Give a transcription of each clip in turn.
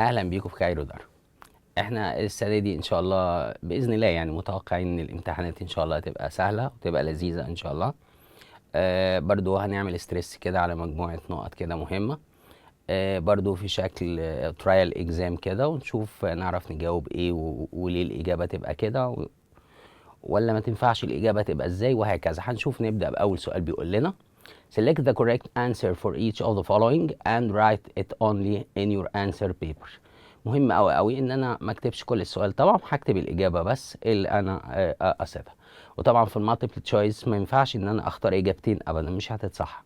اهلا بيكم في كايرو دار. احنا السنه دي ان شاء الله باذن الله يعني متوقعين ان الامتحانات ان شاء الله تبقى سهله وتبقى لذيذه ان شاء الله. برضو هنعمل ستريس كده على مجموعه نقط كده مهمه، برضو في شكل ترايل اكزام كده، ونشوف نعرف نجاوب ايه وليه الاجابه تبقى كده ولا ما تنفعش الاجابه تبقى ازاي، وهكذا. هنشوف. نبدا باول سؤال بيقول لنا select the correct answer for each of the following and write it only in your answer paper. مهم قوي قوي ان انا ما اكتبش كل السؤال، طبعا هكتب الاجابه بس اللي انا اسيبها. وطبعا في المالتيبل تشويس ما ينفعش ان انا اختار اجابتين ابدا، مش هتتصح.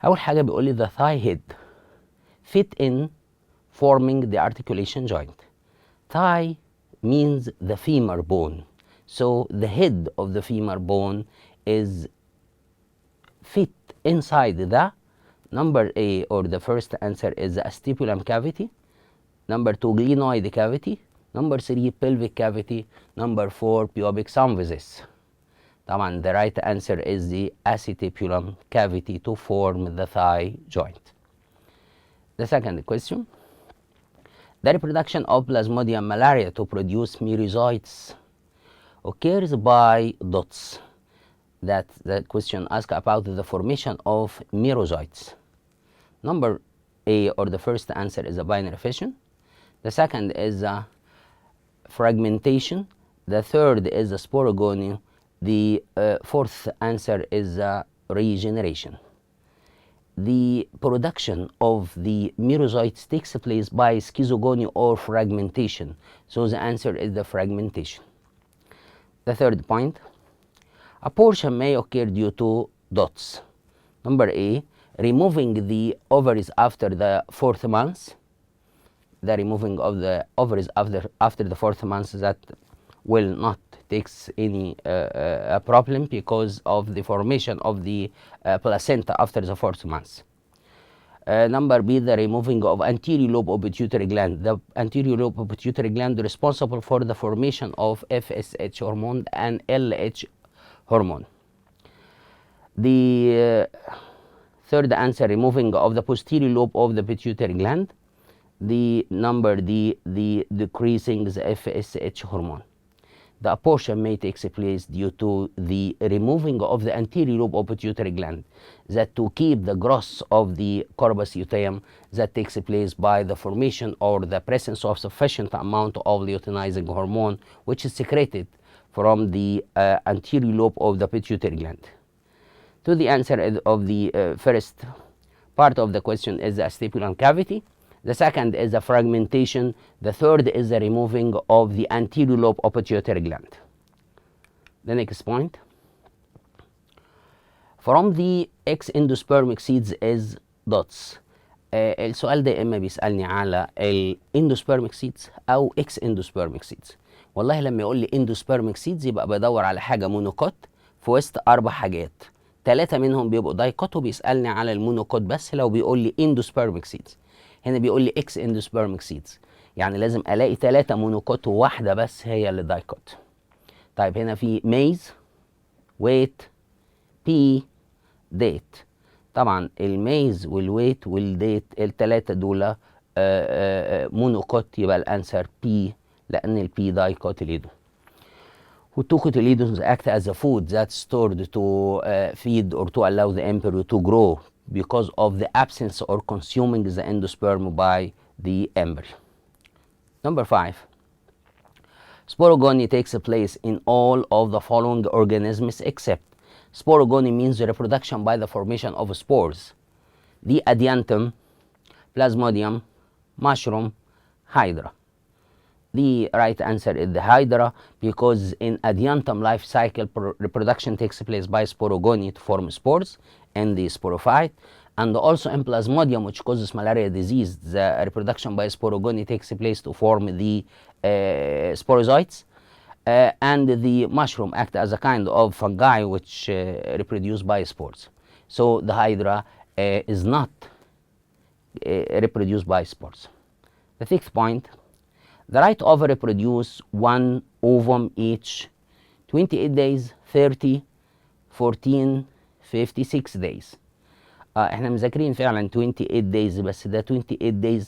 اول حاجه بيقول لي the thigh head fit in forming the articulation joint. Thigh means the femur bone, so the head of the femur bone is fit inside the number A, or the first answer is the stipulum cavity, number 2 glenoid cavity, number 3 pelvic cavity, number 4 pubic symphysis. طبعا the right answer is the acetipulum cavity to form the thigh joint. The second question, the reproduction of Plasmodium malaria to produce merozoites occurs by dots. That the question asks about the formation of merozoites. Number A, or the first answer, is a binary fission. The second is a fragmentation. The third is a sporogony. The fourth answer is a regeneration. The production of the merozoites takes place by schizogony or fragmentation. So the answer is the fragmentation. The third point, abortion may occur due to dots. Number A, removing the ovaries after the 4th month. The removing of the ovaries after the 4th month, that will not take any problem because of the formation of the placenta after the 4th month. Number B, the removing of anterior lobe of pituitary gland. The anterior lobe of pituitary gland responsible for the formation of FSH hormone and LH hormone. The third answer, removing of the posterior lobe of the pituitary gland. The number D, the decreasing the FSH hormone. The abortion may take place due to the removing of the anterior lobe of pituitary gland, that to keep the growth of the corpus luteum that takes place by the formation or the presence of sufficient amount of luteinizing hormone, which is secreted from the anterior lobe of the pituitary gland. To the answer of the first part of the question is the stipulum cavity. The second is the fragmentation. The third is the removing of the anterior lobe of pituitary gland. The next point, from the X endospermic seeds is dots. السؤال ده اما بيسألني على الاندوسبيرميك سيدز او اكس اندوسبيرميك سيدز. والله لما يقول لي اندوسبيرميك سيدز يبقى بدور على حاجه مونوكوت في وسط 4 حاجات، 3 منهم بيبقوا دايكوت، وبيسألني على المونوكوت بس لو بيقول لي اندوسبيرميك سيدز. هنا بيقول لي اكس اندوسبيرميك سيدز، يعني لازم الاقي 3 مونوكوت وواحده بس هي اللي دايكوت. طيب هنا في ميز، ويت، بي، ديت. طبعا الميز والويت والديت ال3 دول مونوكوت، يبقى الانسر بي، لان البي دايكوتيليدو. والتوكوتيليدوز act as a food that's stored to feed or to allow the embryo to grow because of the absence or consuming the endosperm by the embryo. Number 5, sporogony takes place in all of the following organisms except. Sporogony means the reproduction by the formation of spores. The adiantum, plasmodium, mushroom, hydra. The right answer is the hydra, because in adiantum life cycle reproduction takes place by sporogony to form spores and the sporophyte, and also in plasmodium, which causes malaria disease, the reproduction by sporogony takes place to form the sporozoites, and the mushroom act as a kind of fungi which reproduce by spores. So the hydra is not reproduced by spores. The 6th point, the right ovary produce 1 ovum each 28 days, 30, 14, 56 days. احنا مذاكرين فعلا 28 days، بس ده 28 days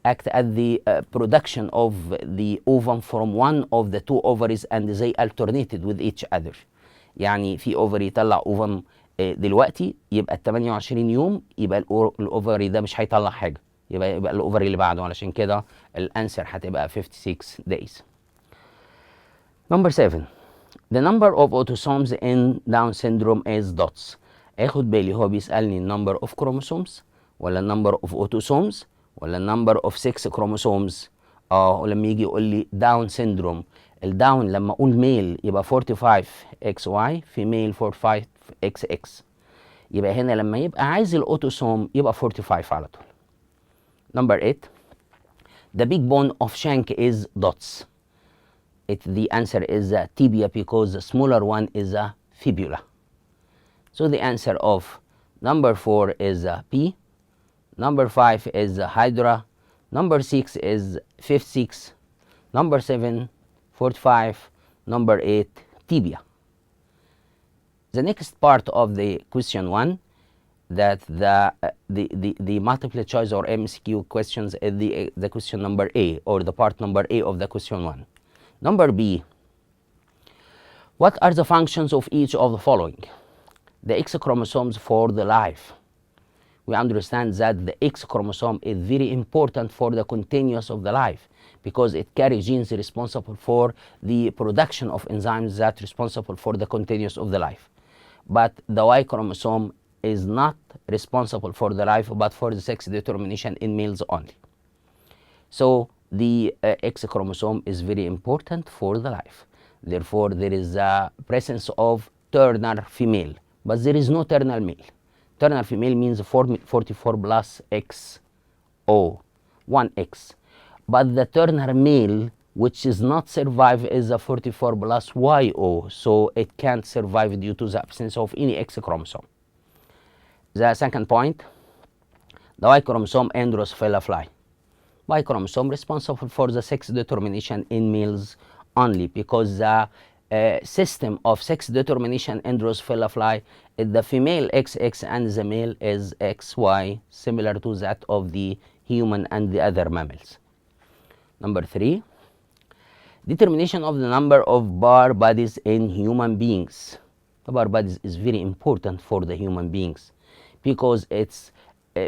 act at the production of the ovum from one of the two ovaries and they alternated with each other. يعني في ovary يطلع ovum دلوقتي، يبقى ال 28 يوم يبقى الاوفري ده مش هيطلع حاجه، يبقى الاوفري اللي بعده، علشان كده الانسر هتبقى 56 days. Number 7. The number of autosomes in Down syndrome is dots. اخد بالي هو بيسألني number of chromosomes ولا number of autosomes ولا number of 6 chromosomes. ولما يجي يقول لي Down syndrome، الداون لما اقول ميل يبقى 45XY، فيميل 45XX. يبقى هنا لما يبقى عايز الاوتوسوم يبقى 45 على طول. Number 8. The big bone of shank is dots. The answer is tibia because the smaller one is a fibula. So the answer of number 4 is P. Number 5 is hydra. Number 6 is 56. Number 7, 45. Number 8, tibia. The next part of the question 1, that the multiple choice or MCQ questions is the question number A, or the part number A of the question 1. Number B, what are the functions of each of the following? The X chromosomes for the life. We understand that the X chromosome is very important for the continuous of the life because it carries genes responsible for the production of enzymes that are responsible for the continuous of the life. But the Y chromosome is not responsible for the life but for the sex determination in males only. So the X chromosome is very important for the life. Therefore, there is a presence of ternar female, but there is no ternar male. Ternar female means 44 plus XO, 1X. But the ternar male, which is not survive, is a 44 plus YO, so it can't survive due to the absence of any X chromosome. The second point, the Y chromosome and Drosophila fly. Y chromosome responsible for the sex determination in males only because the system of sex determination in Drosophila fly is the female XX and the male is XY, similar to that of the human and the other mammals. Number 3, determination of the number of bar bodies in human beings. The bar bodies is very important for the human beings because it's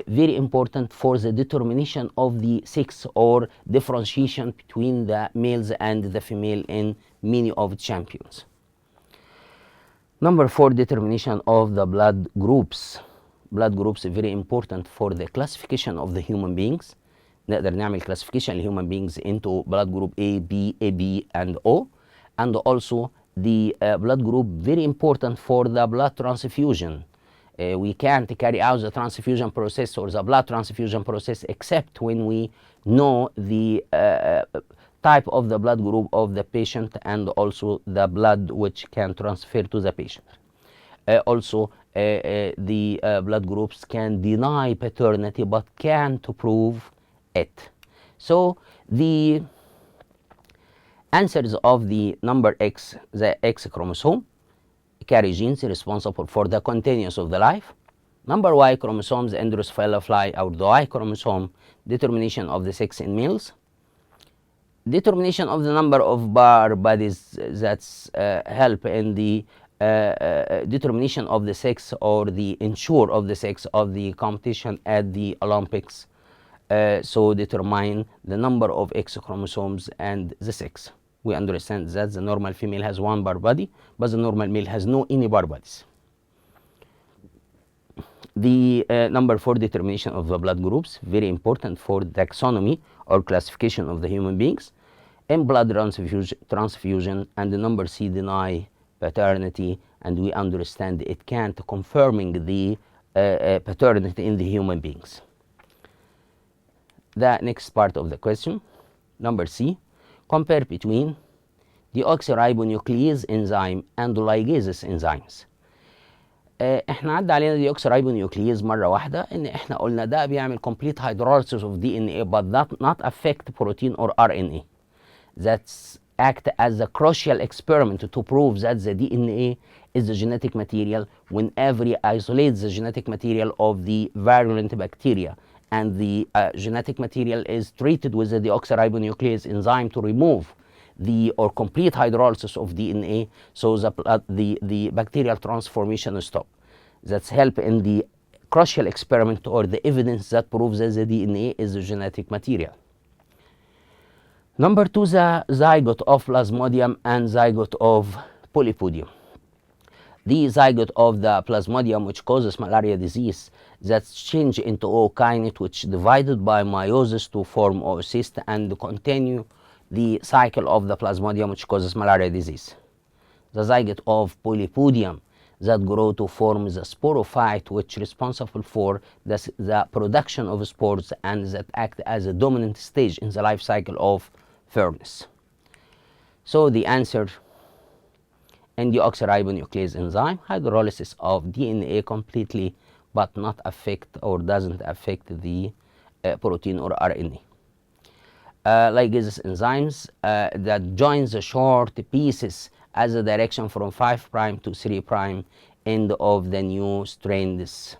very important for the determination of the sex or differentiation between the males and the female in many of champions. Number 4, determination of the blood groups. Blood groups are very important for the classification of the human beings. نقدر نعمل classification human beings into blood group A, B, AB, and O. And also the blood group very important for the blood transfusion. We can't carry out the transfusion process or the blood transfusion process except when we know the type of the blood group of the patient and also the blood which can transfer to the patient. Also, the blood groups can deny paternity but can't prove it. So the answers of the number X, the X chromosome, carry genes responsible for the continuous of the life. Number Y chromosomes and Drosophila fly, or the Y chromosome, determination of the sex in males. Determination of the number of bar bodies that's help in the determination of the sex or the ensure of the sex of the competition at the Olympics. So determine the number of X chromosomes and the sex. We understand that the normal female has 1 bar body, but the normal male has no any bar bodies. The number 4, determination of the blood groups, very important for taxonomy or classification of the human beings. And blood transfusion, and the number C, deny paternity, and we understand it can't confirming the paternity in the human beings. The next part of the question, number C, compare between deoxyribonuclease enzyme and ligases enzymes. احنا عدى علينا deoxyribonuclease مرة واحدة ان احنا قلنا ده بيعمل complete hydrolysis of DNA but that not affect protein or RNA. That's act as a crucial experiment to prove that the DNA is the genetic material whenever you isolate the genetic material of the virulent bacteria and the genetic material is treated with the deoxyribonuclease enzyme to remove or complete hydrolysis of DNA, so the bacterial transformation stop. That's help in the crucial experiment or the evidence that proves that the DNA is the genetic material. Number 2, the zygote of Plasmodium and zygote of Polypodium. The zygote of the Plasmodium, which causes malaria disease, that's changed into ookinete, which divided by meiosis to form oocyst and continue the cycle of the Plasmodium, which causes malaria disease. The zygote of Polypodium that grow to form the sporophyte, which is responsible for the production of spores and that act as a dominant stage in the life cycle of furnace. So the answer, in deoxyribonuclease enzyme, hydrolysis of DNA completely, but not affect or doesn't affect the protein or RNA. Ligase enzymes that joins the short pieces as a direction from 5' to 3' end of the new strands,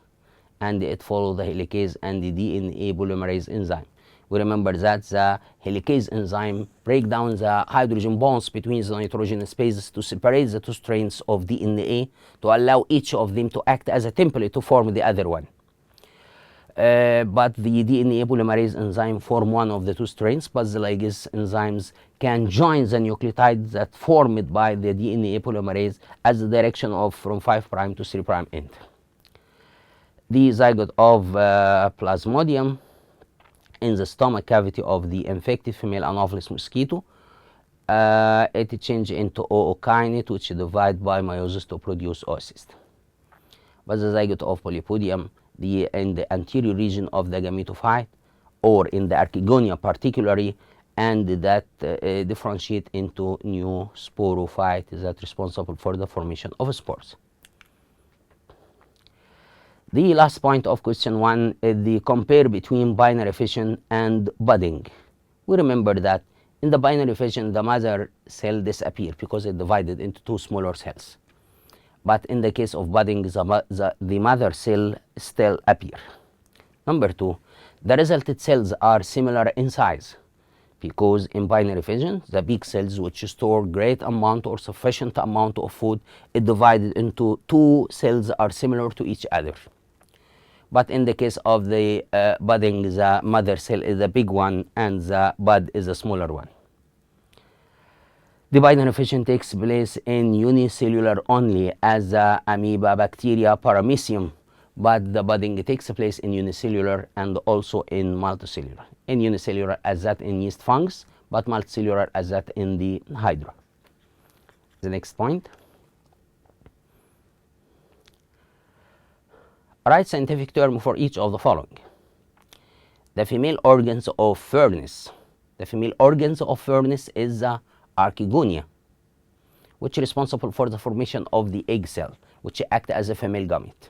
and it follows the helicase and the DNA polymerase enzyme. We remember that the helicase enzyme break down the hydrogen bonds between the nitrogen spaces to separate the two strands of DNA to allow each of them to act as a template to form the other one. But the DNA polymerase enzyme form one of the two strands, but the ligase enzymes can join the nucleotide that formed by the DNA polymerase as the direction of from 5' to 3' end. The zygote of Plasmodium in the stomach cavity of the infected female Anopheles mosquito, it changes into ookinete, which divide by meiosis to produce oocyst. But the zygote of Polypodium, in the anterior region of the gametophyte, or in the archegonia particularly, and that differentiate into new sporophyte that responsible for the formation of spores. The last point of question 1 is the compare between binary fission and budding. We remember that in the binary fission, the mother cell disappears because it divided into two smaller cells. But in the case of budding, the mother cell still appear. Number 2, the resulted cells are similar in size, because in binary fission, the big cells which store great amount or sufficient amount of food, it divided into two cells are similar to each other. But in the case of the budding, the mother cell is a big one and the bud is a smaller one. The binary fission takes place in unicellular only as the amoeba, bacteria, paramecium, but the budding takes place in unicellular and also in multicellular. In unicellular as that in yeast fungus, but multicellular as that in the hydra. The next point. Write scientific term for each of the following. The female organs of furnace. The female organs of furnace is the archegonia, which is responsible for the formation of the egg cell, which act as a female gamete.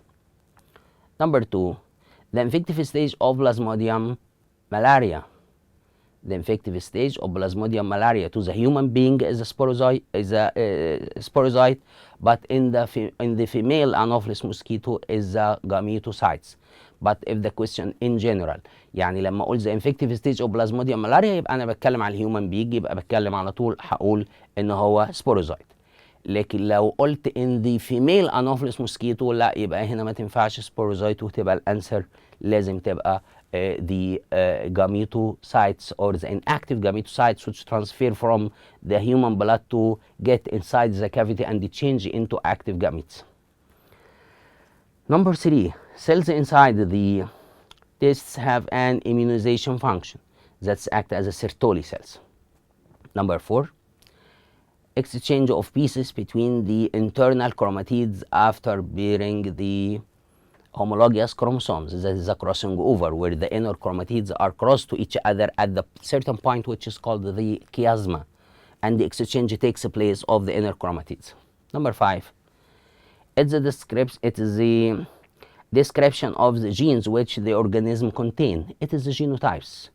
Number 2, the infective stage of Plasmodium malaria. The infective stage of Plasmodium malaria to the human being is a sporozoite, but in the female Anopheles mosquito is the gametocytes. But if the question in general, يعني لما اقول the infective stage of Plasmodium malaria يبقى انا بتكلم على الهيومن بيج، يبقى بتكلم على طول هقول ان هو sporozoite. لكن لو قلت in the female Anopheles mosquito لا، يبقى هنا ما تنفعش sporozoite وتبقى الانسر لازم تبقى the gametocytes or the inactive gametocytes which transfer from the human blood to get inside the cavity and change into active gametes. Number 3, cells inside the tests have an immunization function that act as a Sertoli cells. Number 4, exchange of pieces between the internal chromatids after bearing the homologous chromosomes. That is a crossing over, where the inner chromatids are crossed to each other at the certain point which is called the chiasma, and the exchange takes place of the inner chromatids. Number 5, it is the description of the genes which the organism contain. It is the genotypes.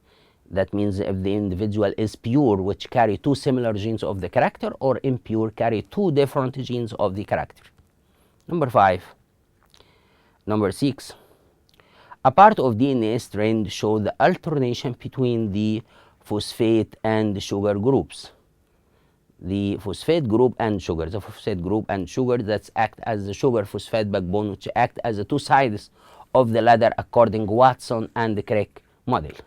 That means if the individual is pure, which carry two similar genes of the character, or impure, carry two different genes of the character. Number 6, A part of DNA strand show the alternation between the phosphate and sugar groups. The phosphate group and sugar, the phosphate group and sugar that act as the sugar phosphate backbone, which act as the two sides of the ladder according Watson and Crick model.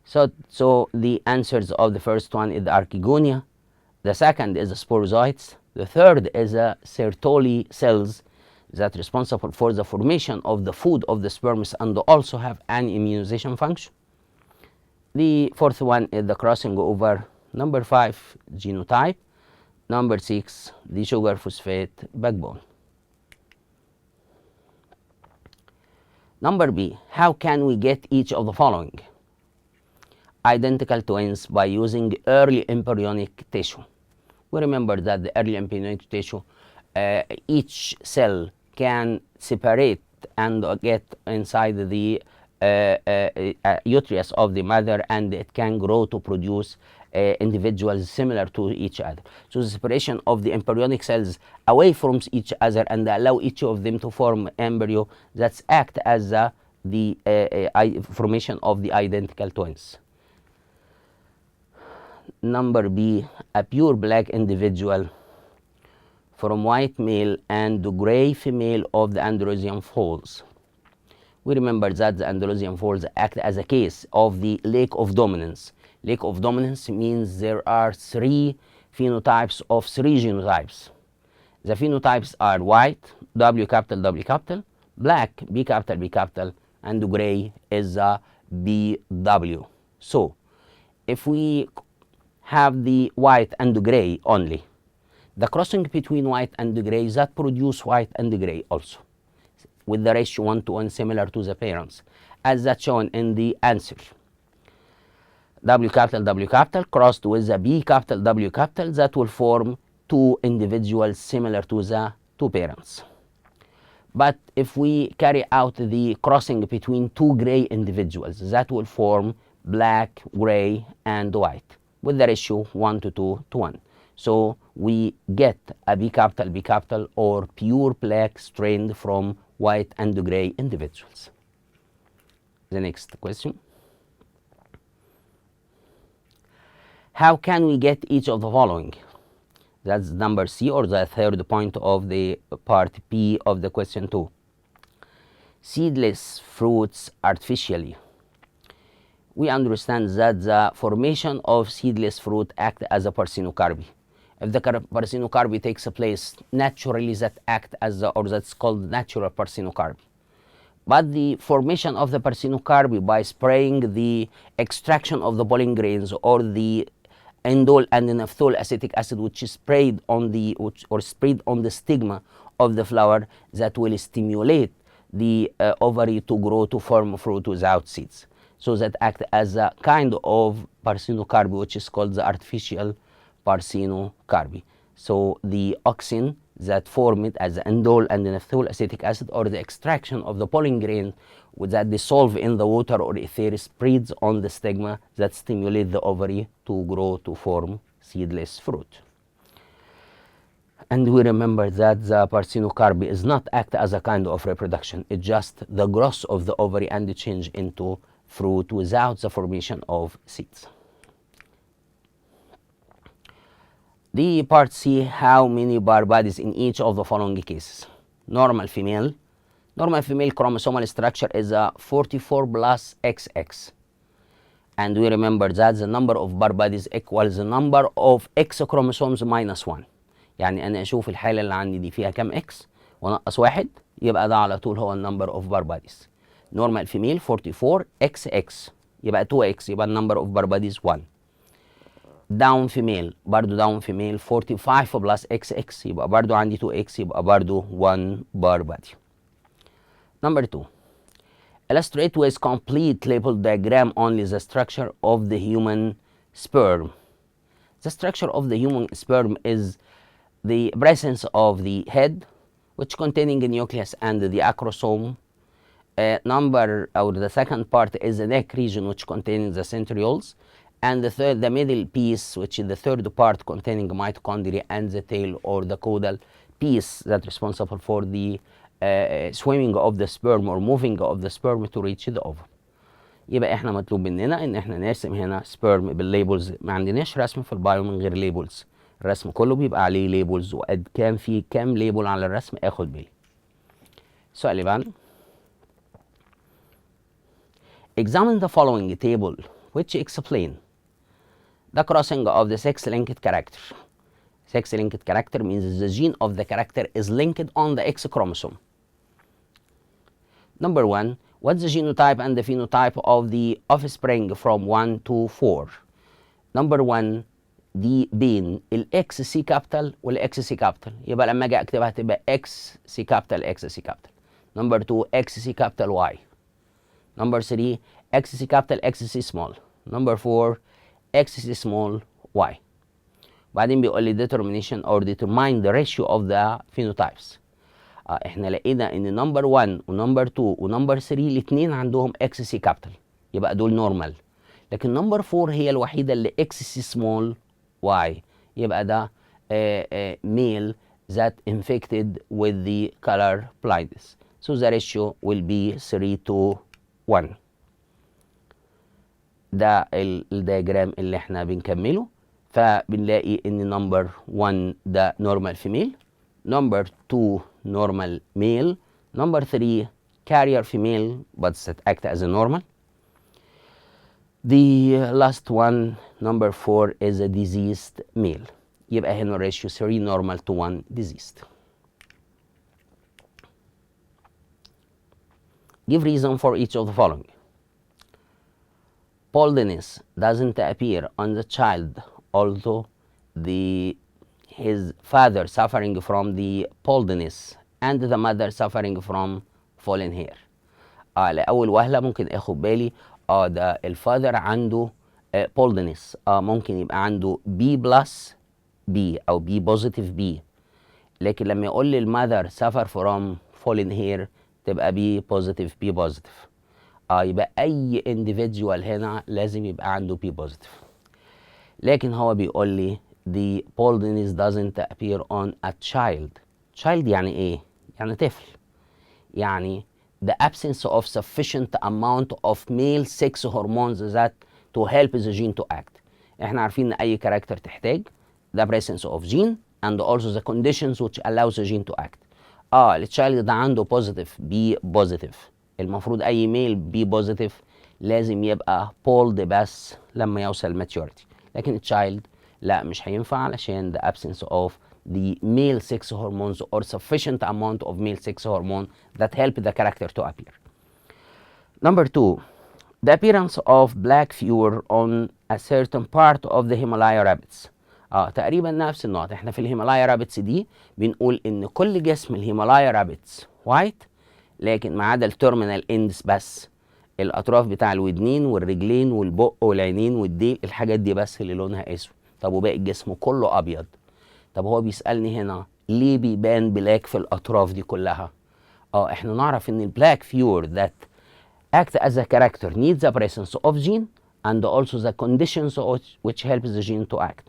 So the answers of the first one is the archegonia, the second is the sporozoites, the third is the Sertoli cells that responsible for the formation of the food of the sperms and also have an immunization function. The fourth one is the crossing over. Number 5, genotype. Number 6, the sugar phosphate backbone. Number B, how can we get each of the following? Identical twins by using early embryonic tissue. We remember that the early embryonic tissue, each cell can separate and get inside the uterus of the mother, and it can grow to produce individuals similar to each other. So the separation of the embryonic cells away from each other and allow each of them to form embryo that act as the formation of the identical twins. Number B, a pure black individual from white male and the gray female of the androgen folds. We remember that the androgen folds act as a case of the lack of dominance. Lack of dominance means there are 3 phenotypes of 3 genotypes. The phenotypes are white, W capital, black, B capital, and the gray is a BW. So, if we have the white and the gray only, the crossing between white and the gray that produce white and the gray also, with the ratio 1:1 similar to the parents, as that shown in the answer. W capital crossed with the B capital W capital, that will form 2 individuals similar to the 2 parents. But if we carry out the crossing between 2 gray individuals, that will form black, gray, and white with the ratio 1:2:1. So we get a B capital or pure black strain from white and gray individuals. The next question. How can we get each of the following? That's number C, or the third point of the part B of the question 2. Seedless fruits artificially. We understand that the formation of seedless fruit acts as a parthenocarpy. If the parthenocarpy takes place naturally, that act as or that's called natural parthenocarpy. But the formation of the parthenocarpy by spraying the extraction of the pollen grains or the indole and naphthol acetic acid, which is sprayed on the stigma of the flower, that will stimulate the ovary to grow to form fruit without seeds. So that act as a kind of parthenocarpy, which is called the artificial parthenocarpy. So the auxin that form it as the indole and the naphthol acetic acid, or the extraction of the pollen grain that dissolve in the water or ether, spreads on the stigma that stimulate the ovary to grow to form seedless fruit. And we remember that the parthenocarpy is not act as a kind of reproduction. It's just the growth of the ovary and the change into fruit without the formation of seeds. The part C, how many bar bodies in each of the following cases? Normal female. Normal female chromosomal structure is a 44 plus XX. And we remember that the number of bar bodies equals the number of X chromosomes minus 1. يعني أنا أشوف الحالة اللي عندي دي فيها كام X ونقص 1، يبقى ده على طول هو النمبر of bar bodies. Normal female 44 XX، يبقى 2X، يبقى النمبر of bar bodies 1. داون فيميل، برضو داون فيميل 45 بلس اكس اكس، يبقى برضو عندي 2 اكس، يبقى برضو 1 بار بادي. Number 2. Illustrate with complete label diagram only the structure of the human sperm. The structure of the human sperm is the presence of the head, which containing a nucleus and the acrosome. The second part is the neck region, which contains the centrioles. And the middle piece, which is the third part, containing mitochondria, and the tail or the caudal piece that responsible for the swimming of the sperm or moving of the sperm to reach the ovum. يبقى احنا مطلوب مننا ان احنا نرسم هنا سبيرم بالليبلز. ما عندناش رسم في البايو من غير ليبلز، الرسم كله بيبقى عليه ليبلز، وقد كان في كام ليبل على الرسم اخد بالي. السؤال اللي بعده. Examine the following table which explain the crossing of the sex-linked character. Sex-linked character means the gene of the character is linked on the X chromosome. Number 1, what's the genotype and the phenotype of the offspring from 1 to 4? Number 1 دي بين الاكس سي كابيتال والاكس سي كابيتال، يبقى لما اجي اكتبها تبقى اكس سي كابيتال اكس سي كابيتال. نمبر 2 اكس سي كابيتال واي. نمبر 3 اكس سي كابيتال اكس سي سمول. نمبر 4 اكس سي سمول واي. وبعدين بيقول لي determination or determine the ratio of the phenotypes. احنا لقينا ان نمبر 1 ونمبر 2 ونمبر 3 الاثنين عندهم اكس سي كابيتال، يبقى دول نورمال. لكن نمبر 4 هي الوحيده اللي اكس سي سمول واي، يبقى ده male that infected with the color blindness. So the ratio will be 3 to 1. ده الدياجرام اللي احنا بنكمله. فبنلاقي ان نمبر 1 ده نورمال فيميل، نمبر 2 normal male, number 3 carrier female but that act as a normal. The last one, number 4, is a diseased male. يبقى هنا ratio 3 normal to 1 diseased. Give reason for each of the following. Baldness doesn't appear on the child, although his father suffering from the baldness and the mother suffering from fallen hair. لأول وهلة ممكن اخد بالي ده الفاذر عنده baldness، ممكن يبقى عنده B plus B او B positive B، لكن لما يقول لي المother suffer from fallen hair تبقى B positive B positive. يبقى اي individual هنا لازم يبقى عنده B positive. لكن هو بيقول لي the baldness doesn't appear on a child. child يعني ايه؟ يعني طفل. يعني the absence of sufficient amount of male sex hormones that to help the gene to act. احنا عارفين ان اي كاركتر تحتاج the presence of gene and also the conditions which allows the gene to act. التشايلد ده عنده positive B positive، المفروض اي ميل B positive لازم يبقى bald بس لما يوصل maturity، لكن التشايلد لا مش هينفع علشان the absence of the male sex hormones or sufficient amount of male sex hormone that help the character to appear. Number 2, the appearance of black fur on a certain part of the Himalaya rabbits. تقريبا نفس النقطة. احنا في الهيمالايا رابتس دي بنقول ان كل جسم الهيمالايا رابتس وايت، لكن ما عدا التيرمينال اندز بس، الاطراف بتاع الودنين والرجلين والبق والعينين والديل، الحاجات دي بس اللي لونها اسود. طب وباقي الجسم كله ابيض. طب هو بيسألني هنا ليه بيبان بلاك في الاطراف دي كلها؟ احنا نعرف ان البلاك فيور that act as a character needs the presence of gene and also the conditions which help the gene to act.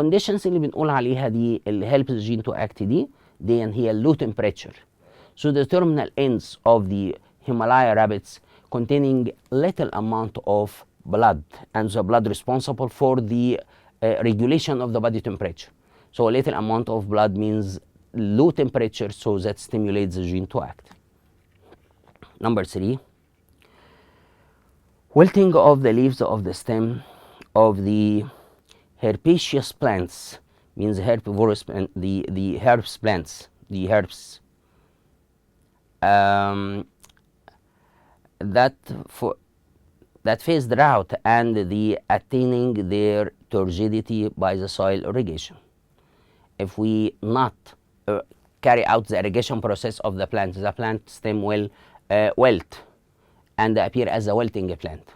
conditions اللي بنقول عليها دي اللي help the gene to act دي هي low temperature. So the terminal ends of the Himalaya rabbits containing little amount of blood, and the blood responsible for the regulation of the body temperature. So a little amount of blood means low temperature, so that stimulates the gene to act. Number 3, wilting of the leaves of the stem of the herbaceous plants means herbivorous, the herbs plants, the herbs that face drought and the attaining their turgidity by the soil irrigation. If we not carry out the irrigation process of the plant stem will wilt and appear as a wilting plant.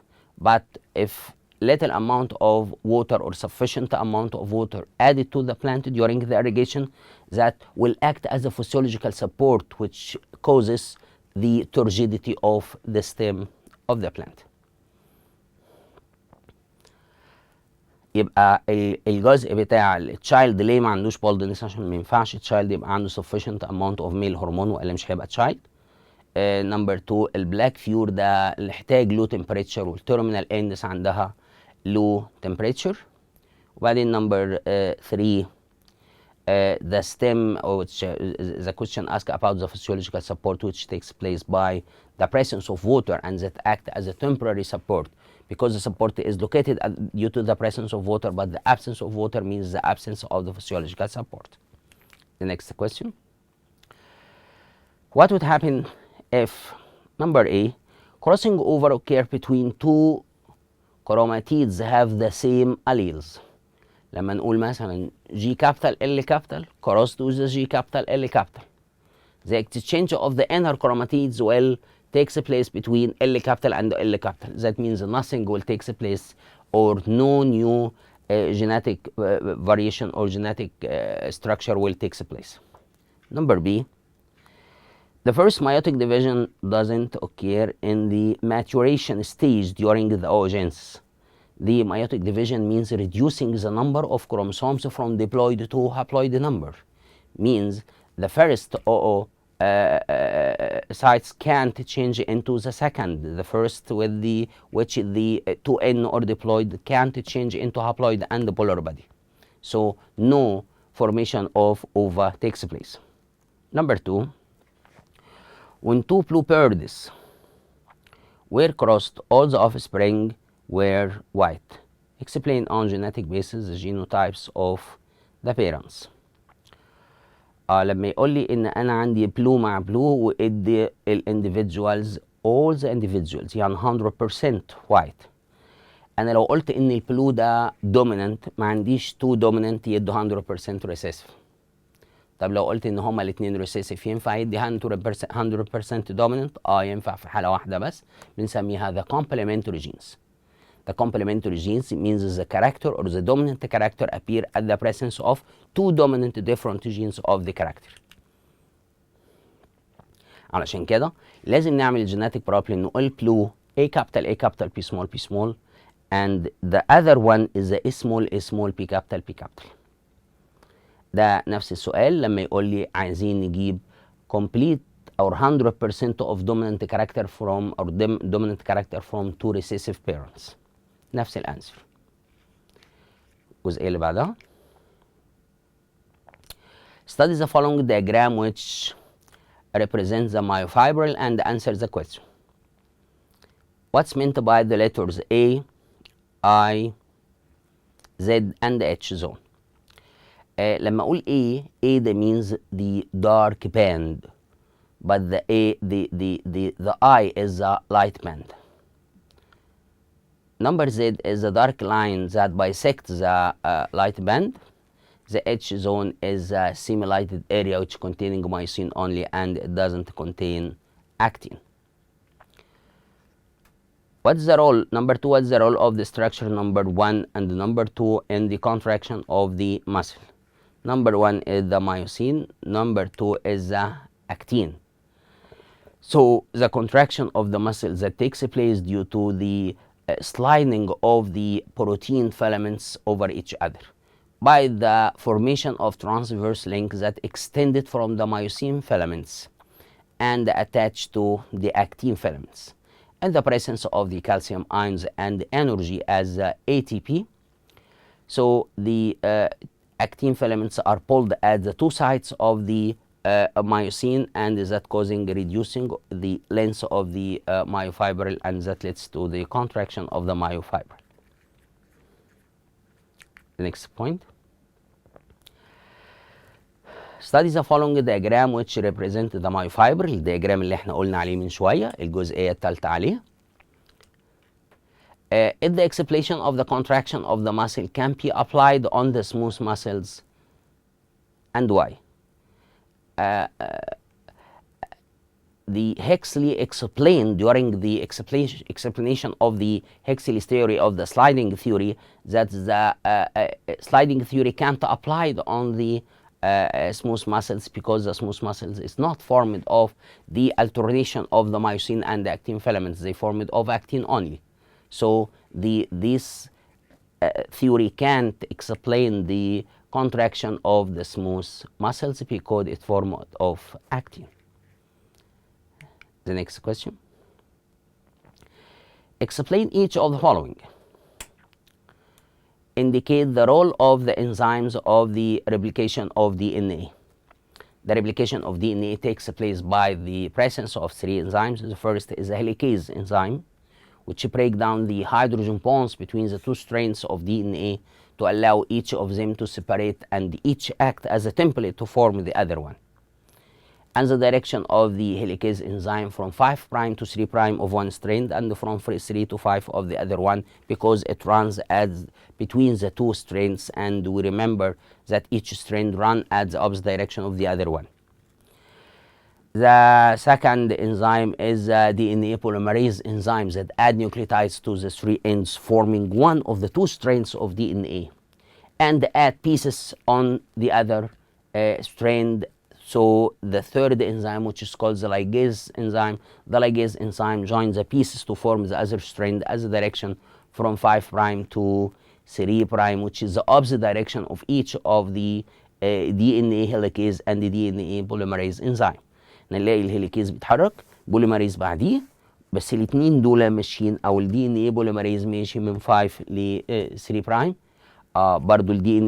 But if little amount of water or sufficient amount of water added to the plant during the irrigation, that will act as a physiological support which causes the turgidity of the stem of the plant. يبقى الجزء بتاع التشايلد ليه ما عندوش بولدنس؟ عشان ما ينفعش التشايلد يبقى عنده sufficient amount of male هرمون والا مش هيبقى تشايلد. نمبر 2 البلاك فيور ده اللي احتاج لو تمبريتشر والتيرمينال اندس عندها لو تمبريتشر. وبعدين نمبر 3 the stem which the question asked about the physiological support which takes place by the presence of water and that act as a temporary support because the support is located due to the presence of water, but the absence of water means the absence of the physiological support. The next question. What would happen if number A crossing over occur between two chromatids have the same alleles؟ لما نقول مثلا G capital L capital cross to the G capital L capital, the exchange of the inner chromatids will takes place between L capital and L capital. That means nothing will take place or no new genetic variation or genetic structure will take place. Number B, the first meiotic division doesn't occur in the maturation stage during the oogenesis. The meiotic division means reducing the number of chromosomes from diploid to haploid number. Means the first sites can't change into the second. The first with the which the 2N or diploid can't change into haploid and polar body. So no formation of ova takes place. Number 2, when two bluebirds were crossed, all the offspring were white. Explain on genetic basis the genotypes of the parents. لما يقول لي ان انا عندي بلو مع بلو وادي الانديفيدوالز all the individuals يعني 100% white. انا لو قلت ان البلو ده dominant ما عنديش 2 dominant يدوا 100% recessive. طب لو قلت ان هما الاثنين recessive ينفع يدي 100% dominant؟ ينفع في حالة واحدة بس بنسميها the complementary genes. The complementary genes means the character or the dominant character appear at the presence of two dominant different genes of the character. علشان كده لازم نعمل genetic profiling نقول blue A capital A capital P small P small and the other one is the A small P capital P capital. ده نفس السؤال لما يقول لي عايزين نجيب complete or 100% of dominant character from or dominant character from two recessive parents. نفس الانسر. الجزئيه اللي بعدها. Study the following diagram which represents the myofibril and answer the question. What's meant by the letters A, I, Z and H zone? لما اقول A that means the dark band, but the I is the light band. Number Z is the dark line that bisects the light band. The H zone is a semi-lighted area which containing myosin only and it doesn't contain actin. What's the role? Number 2, what's the role of the structure number 1 and number 2 in the contraction of the muscle? Number 1 is the myosin, number 2 is the actin. So the contraction of the muscle that takes place due to the sliding of the protein filaments over each other by the formation of transverse links that extended from the myosin filaments and attached to the actin filaments, and the presence of the calcium ions and energy as ATP. So the actin filaments are pulled at the two sides of the myosin and that causing reducing the length of the myofibril and that leads to the contraction of the myofibril. The next point. Study the following diagram which represent the myofibril. الدياجرام اللي احنا قلنا عليه من شوية الجزئية الثالثة عليه. If the explanation of the contraction of the muscle can be applied on the smooth muscles and why? The Huxley explained during the explanation of the Huxley's theory of the sliding theory that the sliding theory can't apply on the smooth muscles because the smooth muscles is not formed of the alternation of the myosin and the actin filaments. They formed of actin only. So this theory can't explain the contraction of the smooth muscles because it's form of actin. The next question. Explain each of the following. Indicate the role of the enzymes of the replication of DNA. The replication of DNA takes place by the presence of three enzymes. The first is a helicase enzyme, which break down the hydrogen bonds between the two strands of DNA to allow each of them to separate and each act as a template to form the other one. And the direction of the helicase enzyme from 5' to 3' of one strand and from 3 to 5 of the other one, because it runs as between the two strands, and we remember that each strand runs at the opposite direction of the other one. The second enzyme is DNA polymerase enzymes that add nucleotides to the three ends, forming one of the two strands of DNA, and add pieces on the other strand. So the third enzyme, which is called the ligase enzyme, joins the pieces to form the other strand as a direction from 5' to 3', which is the opposite direction of each of the DNA helicase and the DNA polymerase enzyme. نلاقي الهيليكيز بيتحرك، بوليمريز بعديه، بس الاثنين دول ماشيين، او الدي ان اي بوليمريز ماشي من 5 ل 3'. برضو الدي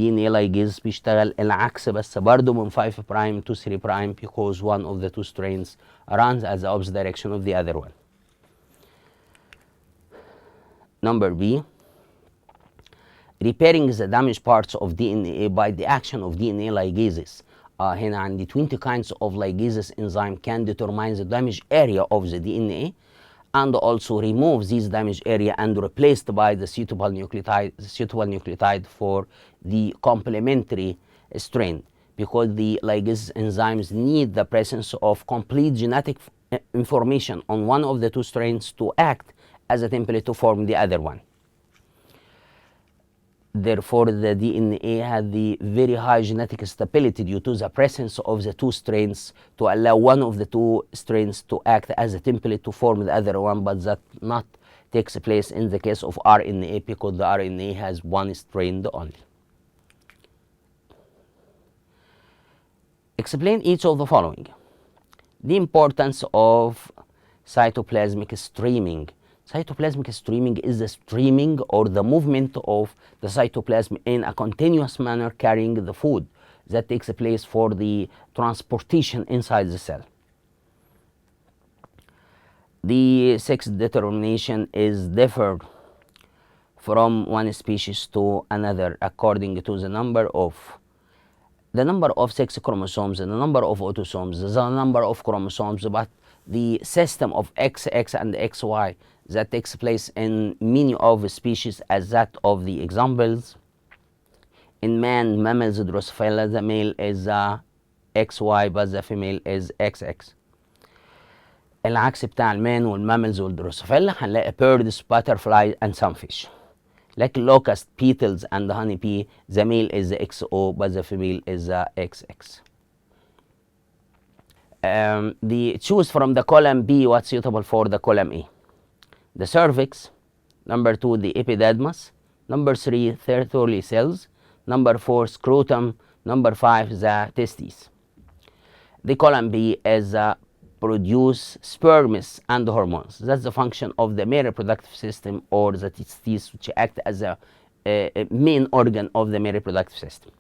ان اي لايجيز بيشتغل العكس، بس برضو من 5' to 3' because one of the two strands runs as the opposite direction of the other one. Number B, repairing the damaged parts of DNA by the action of DNA ligases. هنا عندي 20 kinds of ligases enzyme can determine the damaged area of the DNA and also remove these damaged area and replaced by the suitable nucleotide for the complementary strand, because the ligase enzymes need the presence of complete genetic information on one of the two strands to act as a template to form the other one. Therefore, the DNA has the very high genetic stability due to the presence of the two strands to allow one of the two strands to act as a template to form the other one, but that not takes place in the case of RNA because the RNA has one strand only. Explain each of the following. The importance of cytoplasmic streaming. Cytoplasmic streaming is the streaming or the movement of the cytoplasm in a continuous manner carrying the food that takes place for the transportation inside the cell. The sex determination is differed from one species to another according to the number of sex chromosomes and the number of autosomes, the number of chromosomes, but the system of XX and XY that takes place in many of species as that of the examples. In man, mammals, Drosophila, the male is XY but the female is XX. العكس بتاع المان والماملز والدروسوفيلا هنلاقي birds, butterfly and some fish. Like locust, beetles and the honeybee, the male is the XO but the female is the XX. The choose from the column B what's suitable for the column A. The cervix, number 2 the epididymis, number 3 tertiary cells, number 4 scrotum, number 5 the testes. The column B is produce sperms and hormones. That's the function of the male reproductive system or the testes, which act as a main organ of the male reproductive system.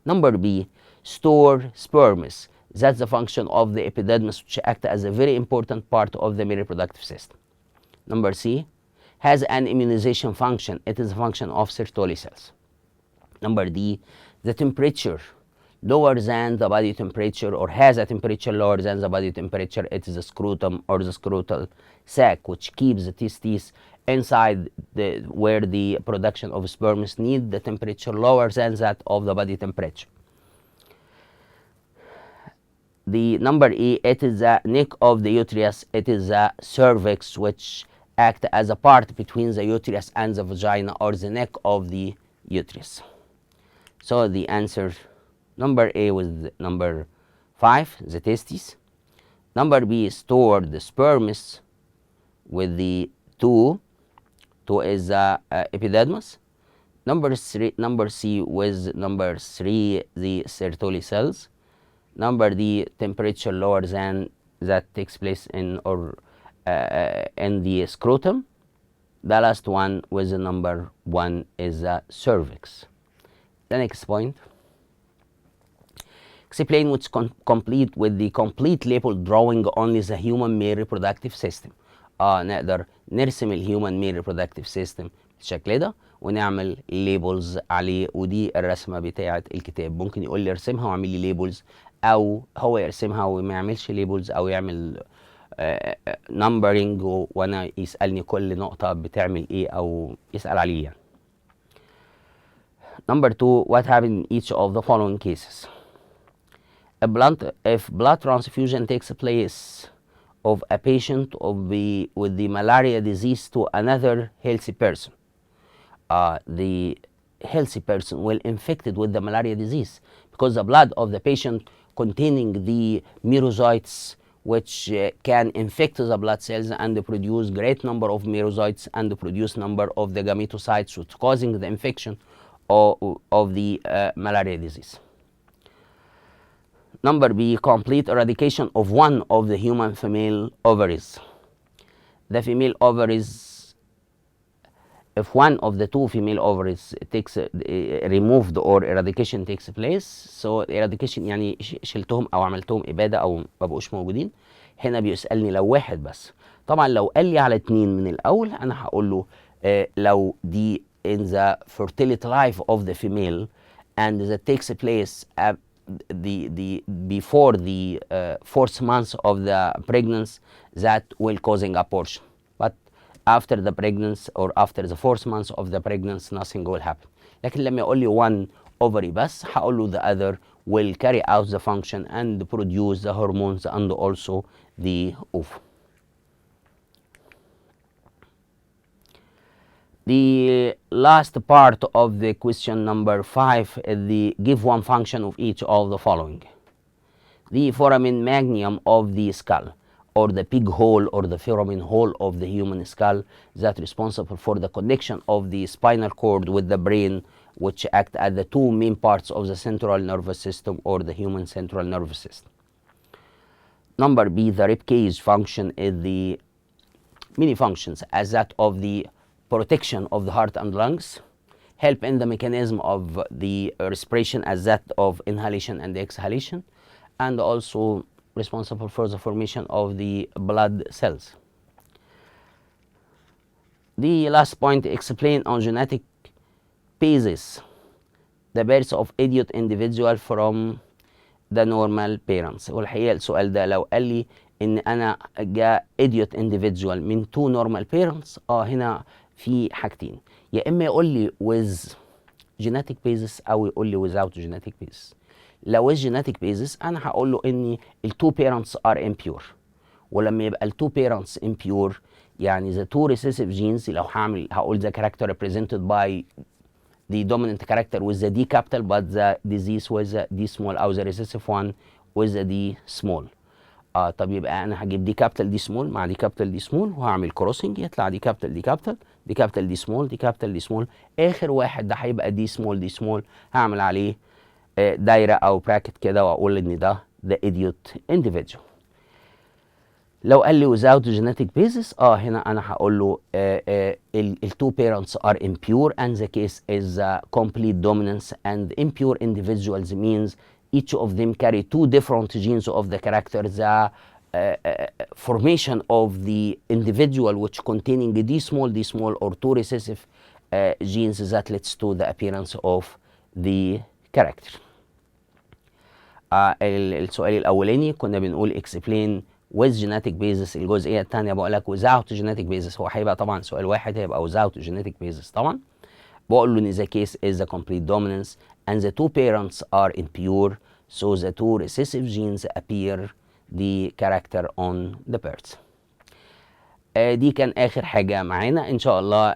Number B, store sperms. That's the function of the epididymis, which act as a very important part of the male reproductive system. Number C, has an immunization function. It is a function of Sertoli cells. Number D, the temperature lower than the body temperature or has a temperature lower than the body temperature. It is the scrotum or the scrotal sac, which keeps the testes inside where the production of sperms need the temperature lower than that of the body temperature. The number E, it is the neck of the uterus. It is the cervix, which act as a part between the uterus and the vagina or the neck of the uterus. So the answer number A was number 5, the testes. Number B, store the sperms with the 2, 2 is the epidermis. Number C with number 3 the Sertoli cells. Number D, temperature lower than that takes place in in the scrotum. The last one with the number 1 is the cervix. The next point. Explain what's complete with the complete label drawing only the human male reproductive system. نقدر نرسم الهيومن ميل reproductive system بالشكل ده ونعمل ليبلز عليه، ودي الرسمه بتاعه الكتاب. ممكن يقول لي ارسمها واعمل لي ليبلز، او هو يرسمها وما يعملش ليبلز، او يعمل نمبرنج وانا يسالني كل نقطه بتعمل ايه او يسال عليه يعني. Number 2, what happened in each of the following cases? If blood transfusion takes place of a patient with the malaria disease to another healthy person, the healthy person will infected with the malaria disease because the blood of the patient containing the merozoites which can infect the blood cells and produce great number of merozoites and produce number of the gametocytes which causing the infection of the malaria disease. Number B, complete eradication of one of the human female ovaries. The female ovaries, if one of the two female ovaries takes removed or eradication takes place, so eradication يعني شلتهم او عملتهم اباده او ما بقوش موجودين. هنا بيسالني لو واحد بس. طبعا لو قال لي على 2 من الاول انا هقول له لو دي in the fertility life of the female and that takes place before the 4th month of the pregnancy, that will causing abortion. But after the pregnancy or after the 4th month of the pregnancy nothing will happen. لكن لما يقول لي one ovary بس هقول له the other will carry out the function and produce the hormones and also the ovum. The last part of the question number 5 is the give one function of each of the following. The foramen magnum of the skull, or the pig hole or the foramen hole of the human skull, that responsible for the connection of the spinal cord with the brain, which act as the 2 main parts of the central nervous system or the human central nervous system. Number B, the rib cage function is the many functions as that of the protection of the heart and lungs, help in the mechanism of the respiration as that of inhalation and exhalation, and also responsible for the formation of the blood cells. The last point, explain on genetic basis the birth of idiot individual from the normal parents. والحقيقة السؤال ده لو قال لي ان انا جاء idiot individual من 2 normal parents، هنا في حاجتين، يا اما يقول لي with genetic basis او يقول لي without genetic basis. لو with genetic basis انا هقول له ان ال 2 parents are impure، ولما يبقى ال 2 parents impure يعني the 2 recessive genes، لو هقول the character represented by the dominant character with the D capital but the disease with the D small او the recessive one with the D small. طب يبقى انا هجيب دي كابيتال دي سمول مع دي كابيتال دي سمول وهعمل كروسنج يطلع دي كابيتال دي كابيتال دي كابيتال دي سمول دي كابيتال دي سمول. اخر واحد ده هيبقى دي سمول دي سمول، هعمل عليه دايره او براكت كده واقول ان ده ايديوت individual. لو قال لي without genetic basis هنا انا هقول له ال 2 parents are impure and the case is complete dominance, and impure individuals means each of them carry 2 different genes of the character. The formation of the individual which containing D small or 2 recessive genes that leads to the appearance of the character. السؤال الاولاني كنا بنقول explain with genetic basis. الجزئيه الثانيه بقول لك without genetic basis. هو هيبقى طبعا سؤال واحد هيبقى without genetic basis طبعا. بقول له ان the case is the complete dominance and the 2 parents are impure, so the 2 recessive genes appear the character on the birth. دي كان اخر حاجه معانا. ان شاء الله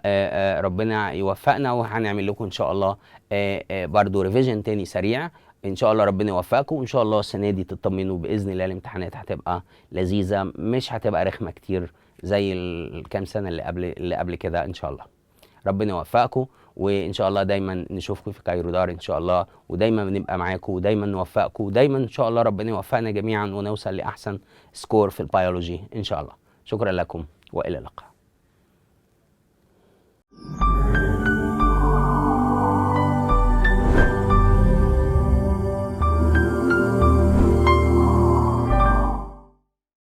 ربنا يوفقنا وهنعمل لكم ان شاء الله برضو ريفيجن تاني سريع. ان شاء الله ربنا يوفقكم، وان شاء الله السنه دي تطمنوا باذن الله الامتحانات هتبقى لذيذه، مش هتبقى رخمه كتير زي الكام سنه اللي قبل كده ان شاء الله. ربنا يوفقكم، وان شاء الله دايما نشوفكم في كايرو دار ان شاء الله، ودايما بنبقى معاكم، ودايما نوفقكم، ودايما ان شاء الله ربنا يوفقنا جميعا ونوصل لاحسن سكور في البيولوجي ان شاء الله. شكرا لكم والى اللقاء.